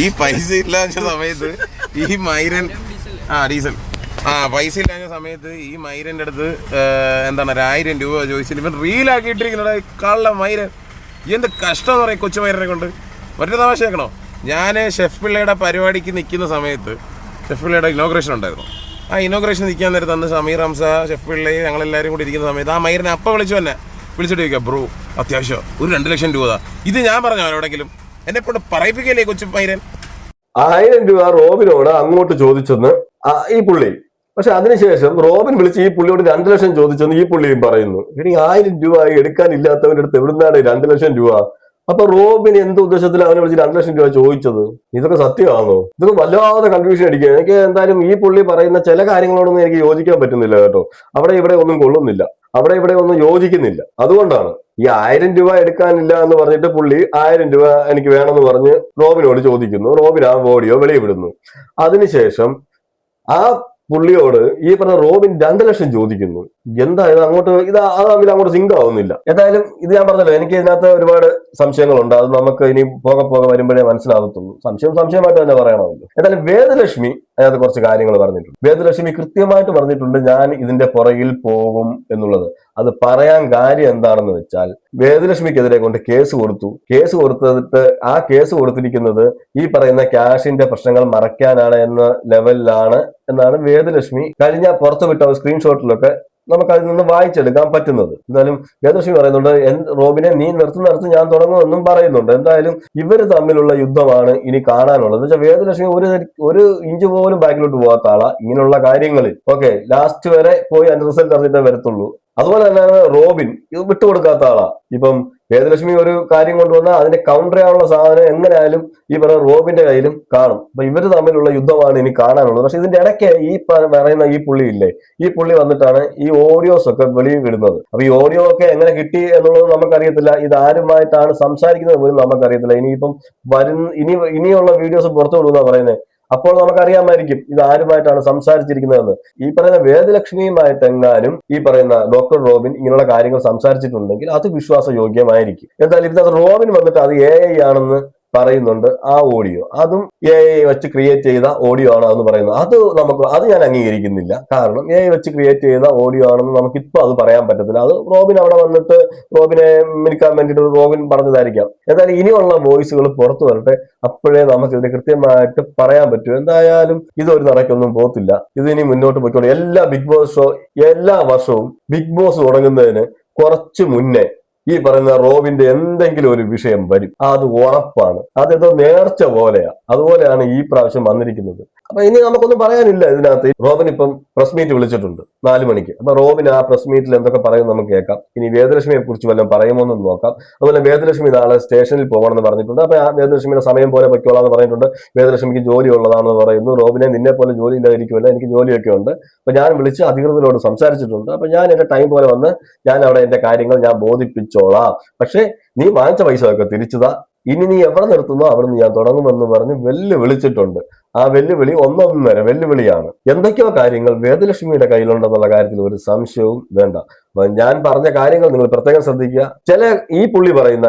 ഈ പൈസ ഇല്ലാഞ്ഞ സമയത്ത് ഈ മൈരൻ ഡീസൽ പൈസ ഇല്ലാഞ്ഞ സമയത്ത് ഈ മൈരന്റെ അടുത്ത് എന്താണ് 1000 രൂപ ചോദിച്ചിട്ട് ഇവൻ റീലാക്കിയിട്ടിരിക്കുന്ന കള്ള മൈരൻ. എന്ത് കഷ്ടം എന്ന് പറയും കൊച്ചു മൈരനെ കൊണ്ട്. ഒറ്റ തമാശ കേൾക്കണോ, ഞാൻ ഷെഫ് പിള്ളയുടെ പരിപാടിക്ക് നിൽക്കുന്ന സമയത്ത് ഷെഫ് പിള്ളയുടെ ഇനോഗ്രേഷൻ ഉണ്ടായിരുന്നു. ആ ഇനോഗ്രേഷൻ നിൽക്കാൻ നേരത്ത് അന്ന് ഷമീർ ഹംസ ഷെഫ് പിള്ളയും ഞങ്ങളെല്ലാവരും കൂടി ഇരിക്കുന്ന സമയത്ത് ആ മൈരനെ അപ്പം വിളിച്ചിട്ട് ചോദിക്കാം, ബ്രോ അത്യാവശ്യം ഒരു 2 ലക്ഷം രൂപ. ഇത് ഞാൻ പറഞ്ഞു അവരോടെങ്കിലും എന്നെ കൊണ്ട് പറയിപ്പിക്കല്ലേ കൊച്ചു മൈരൻ. 1000 രൂപ റോബിനോട് അങ്ങോട്ട് ചോദിച്ചെന്ന് ഈ പുള്ളി. പക്ഷെ അതിനുശേഷം റോബിൻ വിളിച്ച് ഈ പുള്ളിയോട് 2 ലക്ഷം ചോദിച്ചെന്ന് ഈ പുള്ളിയും പറയുന്നു. ഇനി 1000 രൂപ എടുക്കാനില്ലാത്തവന്റെ അടുത്ത് എവിടുന്നാണ് 2 ലക്ഷം രൂപ? അപ്പൊ റോബിൻ എന്ത് ഉദ്ദേശത്തിൽ അവനെ വിളിച്ച് 2 ലക്ഷം രൂപ ചോദിച്ചത്? ഇതൊക്കെ സത്യമാണോ? ഇതൊക്കെ വല്ലാതെ കൺഫ്യൂഷൻ അടിക്കുക. എനിക്ക് എന്തായാലും ഈ പുള്ളി പറയുന്ന ചില കാര്യങ്ങളോടൊന്നും എനിക്ക് യോജിക്കാൻ പറ്റുന്നില്ല കേട്ടോ. അവിടെ ഇവിടെ ഒന്നും കൊള്ളുന്നില്ല, അവിടെ ഇവിടെ ഒന്നും യോജിക്കുന്നില്ല. അതുകൊണ്ടാണ് ഈ 1000 രൂപ എടുക്കാനില്ല എന്ന് പറഞ്ഞിട്ട് പുള്ളി 1000 രൂപ എനിക്ക് വേണമെന്ന് പറഞ്ഞ് റോബിനോട് ചോദിക്കുന്നു. റോബിൻ ആ ഓഡിയോ വെളിയിടുന്നു. അതിനുശേഷം ആ പുള്ളിയോട് ഈ പറഞ്ഞ റോബിൻ 2 ലക്ഷം ചോദിക്കുന്നു. എന്തായാലും അങ്ങോട്ട് അത് തമ്മിൽ അങ്ങോട്ട് സിങ്ക് ആവുന്നില്ല. എന്തായാലും ഇത് ഞാൻ പറഞ്ഞല്ലോ, എനിക്ക് ഇതിനകത്ത് ഒരുപാട് സംശയങ്ങളുണ്ട്. അത് നമുക്ക് ഇനി പോകെ വരുമ്പോഴേ മനസ്സിലാകത്തുള്ളൂ. സംശയമായിട്ട് തന്നെ പറയണമല്ലോ. എന്തായാലും വേദലക്ഷ്മി അതിനകത്ത് കുറച്ച് കാര്യങ്ങൾ പറഞ്ഞിട്ടുണ്ട്. വേദലക്ഷ്മി കൃത്യമായിട്ട് പറഞ്ഞിട്ടുണ്ട് ഞാൻ ഇതിന്റെ പുറകിൽ പോകും എന്നുള്ളത്. അത് പറയാൻ കാര്യം എന്താണെന്ന് വെച്ചാൽ വേദലക്ഷ്മിക്കെതിരെ കൊണ്ട് കേസ് കൊടുത്തിട്ട് ആ കേസ് കൊടുത്തിരിക്കുന്നത് ഈ പറയുന്ന ക്യാഷിന്റെ പ്രശ്നങ്ങൾ മറയ്ക്കാനാണ് എന്ന ലെവലിലാണ് എന്നാണ് വേദലക്ഷ്മി കഴിഞ്ഞ പുറത്തുവിട്ട സ്ക്രീൻഷോട്ടിലൊക്കെ നമുക്ക് അതിൽ നിന്ന് വായിച്ചെടുക്കാൻ പറ്റുന്നത്. എന്തായാലും വേദലക്ഷ്മി പറയുന്നുണ്ട് റോബിനെ നീ നിർത്തി ഞാൻ തുടങ്ങുമെന്നും പറയുന്നുണ്ട്. എന്തായാലും ഇവര് തമ്മിലുള്ള യുദ്ധമാണ് ഇനി കാണാനുള്ളത്. എന്ന് വെച്ചാൽ വേദലക്ഷ്മി ഒരു ഇഞ്ച് പോലും ബാക്കിലോട്ട് പോകാത്ത ആളാ ഇങ്ങനെയുള്ള കാര്യങ്ങളിൽ. ഓക്കെ, ലാസ്റ്റ് വരെ പോയി അതിന്റെ റിസൾട്ട് അറിഞ്ഞിട്ടേ വരത്തുള്ളൂ. അതുപോലെ തന്നെയാണ് റോബിൻ ഇത് വിട്ടുകൊടുക്കാത്ത ആളാ. ഇപ്പം വേദലക്ഷ്മി ഒരു കാര്യം കൊണ്ടുവന്നാൽ അതിന്റെ കൗണ്ടർ ചെയ്യാനുള്ള സാധനം എങ്ങനെയായാലും ഈ പറയുന്ന റോബിന്റെ കയ്യിലും കാണും. അപ്പൊ ഇവര് തമ്മിലുള്ള യുദ്ധമാണ് ഇനി കാണാനുള്ളത്. പക്ഷെ ഇതിന്റെ ഇടയ്ക്ക് ഈ പറയുന്ന ഈ പുള്ളി ഇല്ലേ, ഈ പുള്ളി വന്നിട്ടാണ് ഈ ഓഡിയോസ് ഒക്കെ വെളിയിൽ വിടുന്നത്. അപ്പൊ ഈ ഓഡിയോ ഒക്കെ എങ്ങനെ കിട്ടി എന്നുള്ളത് നമുക്കറിയത്തില്ല. ഇത് ആരുമായിട്ടാണ് സംസാരിക്കുന്നത് പോലും നമുക്കറിയത്തില്ല. ഇനിയിപ്പം ഇനിയുള്ള വീഡിയോസ് പുറത്തു വിടുന്ന പറയുന്നത്. അപ്പോൾ നമുക്കറിയാമായിരിക്കും ഇത് ആരുമായിട്ടാണ് സംസാരിച്ചിരിക്കുന്നതെന്ന്. ഈ പറയുന്ന വേദലക്ഷ്മിയുമായിട്ട് എങ്ങാനും ഈ പറയുന്ന ഡോക്ടർ റോബിൻ ഇങ്ങനെയുള്ള കാര്യങ്ങൾ സംസാരിച്ചിട്ടുണ്ടെങ്കിൽ അത് വിശ്വാസയോഗ്യമായിരിക്കും. എന്തായാലും ഇതിനകത്ത് റോബിൻ വന്നിട്ട് അത് AI ആണെന്ന് പറയുന്നുണ്ട്. ആ ഓഡിയോ അതും AI വെച്ച് ക്രിയേറ്റ് ചെയ്ത ഓഡിയോ ആണ് എന്ന് പറയുന്നത്. അത് ഞാൻ അംഗീകരിക്കുന്നില്ല. കാരണം AI വെച്ച് ക്രിയേറ്റ് ചെയ്ത ഓഡിയോ ആണെന്ന് നമുക്കിപ്പോ അത് പറയാൻ പറ്റത്തില്ല. അത് റോബിൻ അവിടെ വന്നിട്ട് റോബിനെ മിനിക്കാൻ വേണ്ടിയിട്ട് റോബിൻ പറഞ്ഞതായിരിക്കാം. എന്തായാലും ഇനിയുള്ള വോയിസുകൾ പുറത്തു വരട്ടെ, അപ്പോഴേ നമുക്കിതിന് കൃത്യമായിട്ട് പറയാൻ പറ്റൂ. എന്തായാലും ഇതൊരു നടക്കൊന്നും പോകത്തില്ല. ഇതിനി മുന്നോട്ട് പോയിക്കോളൂ. എല്ലാ വർഷവും ബിഗ് ബോസ് തുടങ്ങുന്നതിന് കുറച്ച് മുന്നേ ഈ പറയുന്ന റോബിന്റെ എന്തെങ്കിലും ഒരു വിഷയം വരും. അത് ഉറപ്പാണ്. അതെന്തോ നേർച്ച പോലെയാ. അതുപോലെയാണ് ഈ പ്രാവശ്യം വന്നിരിക്കുന്നത്. അപ്പൊ ഇനി നമുക്കൊന്നും പറയാനില്ല ഇതിനകത്ത്. റോബിൻ ഇപ്പം പ്രസ് മീറ്റ് വിളിച്ചിട്ടുണ്ട് 4 മണിക്ക്. അപ്പൊ റോബിൻ ആ പ്രസ് മീറ്റിൽ എന്തൊക്കെ പറയും നമുക്ക് കേൾക്കാം. ഇനി വേദലക്ഷ്മിയെ കുറിച്ച് വല്ലതും പറയുമോ എന്ന് നോക്കാം. അതുപോലെ വേദലക്ഷ്മി നാളെ സ്റ്റേഷനിൽ പോകണമെന്ന് പറഞ്ഞിട്ടുണ്ട്. അപ്പൊ ആ വേദലക്ഷ്മിയുടെ സമയം പോലെ പൊയ്ക്കോളാന്ന് പറഞ്ഞിട്ടുണ്ട്. വേദലക്ഷ്മിക്ക് ജോലി ഉള്ളതാണെന്ന് പറയുന്നു. റോബിനെ നിന്നെ പോലെ ജോലി ഇല്ലാതിരിക്കുമല്ല, എനിക്ക് ജോലിയൊക്കെ ഉണ്ട്. അപ്പൊ ഞാൻ വിളിച്ച് അധികൃതരോട് സംസാരിച്ചിട്ടുണ്ട്. അപ്പൊ ഞാൻ എന്റെ ടൈം പോലെ വന്ന് ഞാൻ അവിടെ എന്റെ കാര്യങ്ങൾ ഞാൻ ബോധിപ്പിച്ചോളാം. പക്ഷെ നീ വാങ്ങിച്ച പൈസ ഒക്കെ തിരിച്ചതാ, ഇനി നീ എവിടെ നിർത്തുന്നോ അവിടെ നിന്ന് ഞാൻ തുടങ്ങുമെന്ന് പറഞ്ഞ് വെല്ലുവിളിച്ചിട്ടുണ്ട്. ആ വെല്ലുവിളി ഒന്നൊന്നര വെല്ലുവിളിയാണ്. എന്തൊക്കെയോ കാര്യങ്ങൾ വേദലക്ഷ്മിയുടെ കയ്യിലുണ്ടെന്നുള്ള കാര്യത്തിൽ ഒരു സംശയവും വേണ്ട. അപ്പൊ ഞാൻ പറഞ്ഞ കാര്യങ്ങൾ നിങ്ങൾ പ്രത്യേകം ശ്രദ്ധിക്കുക. ചില ഈ പുള്ളി പറയുന്ന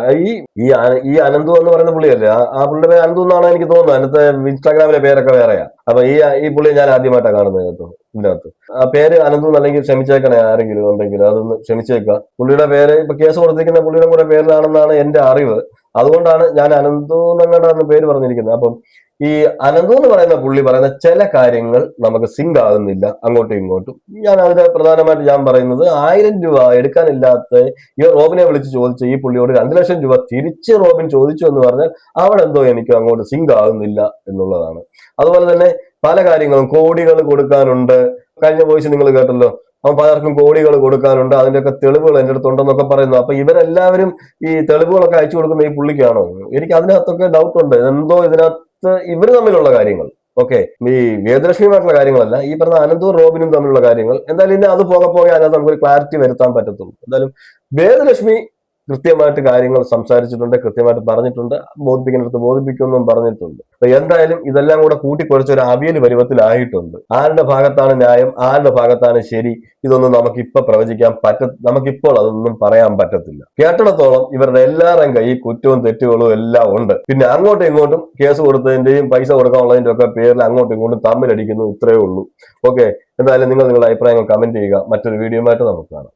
ഈ അനന്തു എന്ന് പറയുന്ന പുള്ളിയല്ലേ, ആ പുള്ളിയുടെ പേര് അനന്തു എന്നാണ് എനിക്ക് തോന്നുന്നത്. അതിനകത്ത് ഇൻസ്റ്റാഗ്രാമിലെ പേരൊക്കെ വേറെയാ. അപ്പൊ ഈ പുള്ളിയെ ഞാൻ ആദ്യമായിട്ടാണ് കാണുന്നത് കേട്ടോ ഇതിനകത്ത്. ആ പേര് അനന്തു എന്നല്ലെങ്കിൽ ക്ഷമിച്ചേക്കണേ, ആരെങ്കിലും ഉണ്ടെങ്കിൽ അതൊന്ന് ക്ഷമിച്ചേക്കുക. പുള്ളിയുടെ പേര് ഇപ്പൊ കേസ് കൊടുത്തിരിക്കുന്ന പുള്ളിയുടെ കൂടെ പേരിലാണെന്നാണ് എന്റെ അറിവ്. അതുകൊണ്ടാണ് ഞാൻ അനന്തു എന്നങ്ങാണ്ടാണ് പേര് പറഞ്ഞിരിക്കുന്നത്. അപ്പം ഈ അനന്തു എന്ന് പറയുന്ന പുള്ളി പറയുന്ന ചില കാര്യങ്ങൾ നമുക്ക് സിങ്ക് ആകുന്നില്ല അങ്ങോട്ടും ഇങ്ങോട്ടും. ഞാൻ അതിന് പ്രധാനമായിട്ട് ഞാൻ പറയുന്നത് 1000 രൂപ എടുക്കാനില്ലാത്ത ഈ റോബിനെ വിളിച്ച് ചോദിച്ച ഈ പുള്ളിയോട് 2 ലക്ഷം രൂപ തിരിച്ച് റോബിൻ ചോദിച്ചു എന്ന് പറഞ്ഞാൽ അവിടെ എന്തോ എനിക്ക് അങ്ങോട്ട് സിങ്ക് ആകുന്നില്ല എന്നുള്ളതാണ്. അതുപോലെ തന്നെ പല കാര്യങ്ങളും കോടികൾ കൊടുക്കാനുണ്ട്. കഴിഞ്ഞ വോയിസ് നിങ്ങൾ കേട്ടല്ലോ, അവൻ പലർക്കും കോടികൾ കൊടുക്കാനുണ്ട്, അതിന്റെയൊക്കെ തെളിവുകൾ എന്റെ അടുത്തുണ്ടെന്നൊക്കെ പറയുന്നു. അപ്പൊ ഇവരെല്ലാവരും ഈ തെളിവുകളൊക്കെ അയച്ചു കൊടുക്കുന്ന ഈ പുള്ളിക്കാണോ? എനിക്ക് അതിനകത്തൊക്കെ ഡൗട്ട് ഉണ്ട്. എന്തോ ഇതിനകത്ത് ഇവര് തമ്മിലുള്ള കാര്യങ്ങൾ, ഓക്കെ, ഈ വേദലക്ഷ്മിയുമായിട്ടുള്ള കാര്യങ്ങളല്ല, ഈ പറഞ്ഞ അനന്തും റോബിനും തമ്മിലുള്ള കാര്യങ്ങൾ. എന്തായാലും ഇനി അത് പോകെ അതിനകത്ത് നമുക്കൊരു ക്ലാരിറ്റി വരുത്താൻ പറ്റത്തുള്ളൂ. എന്തായാലും വേദലക്ഷ്മി കൃത്യമായിട്ട് കാര്യങ്ങൾ സംസാരിച്ചിട്ടുണ്ട്, കൃത്യമായിട്ട് പറഞ്ഞിട്ടുണ്ട്, ബോധിപ്പിക്കുന്നിടത്ത് ബോധിപ്പിക്കുമെന്നും പറഞ്ഞിട്ടുണ്ട്. അപ്പൊ എന്തായാലും ഇതെല്ലാം കൂടെ കൂട്ടിക്കുറച്ച് ഒരു അവിയൽ പരുവത്തിലായിട്ടുണ്ട്. ആരുടെ ഭാഗത്താണ് ന്യായം, ആരുടെ ഭാഗത്താണ് ശരി, ഇതൊന്നും നമുക്കിപ്പോൾ അതൊന്നും പറയാൻ പറ്റത്തില്ല. കേട്ടിടത്തോളം ഇവരുടെ എല്ലാവരുടെയും കയ്യിൽ കുറ്റവും തെറ്റുകളും എല്ലാം ഉണ്ട്. പിന്നെ അങ്ങോട്ടും ഇങ്ങോട്ടും കേസ് കൊടുത്തതിന്റെയും പൈസ കൊടുക്കാനുള്ളതിന്റെ ഒക്കെ പേരിൽ അങ്ങോട്ടും ഇങ്ങോട്ടും തമ്മിലടിക്കുന്നു, ഇത്രയേ ഉള്ളൂ. ഓക്കെ, എന്തായാലും നിങ്ങൾ നിങ്ങളുടെ അഭിപ്രായങ്ങൾ കമന്റ് ചെയ്യുക. മറ്റൊരു വീഡിയോ ആയിട്ട് നമുക്ക് കാണാം.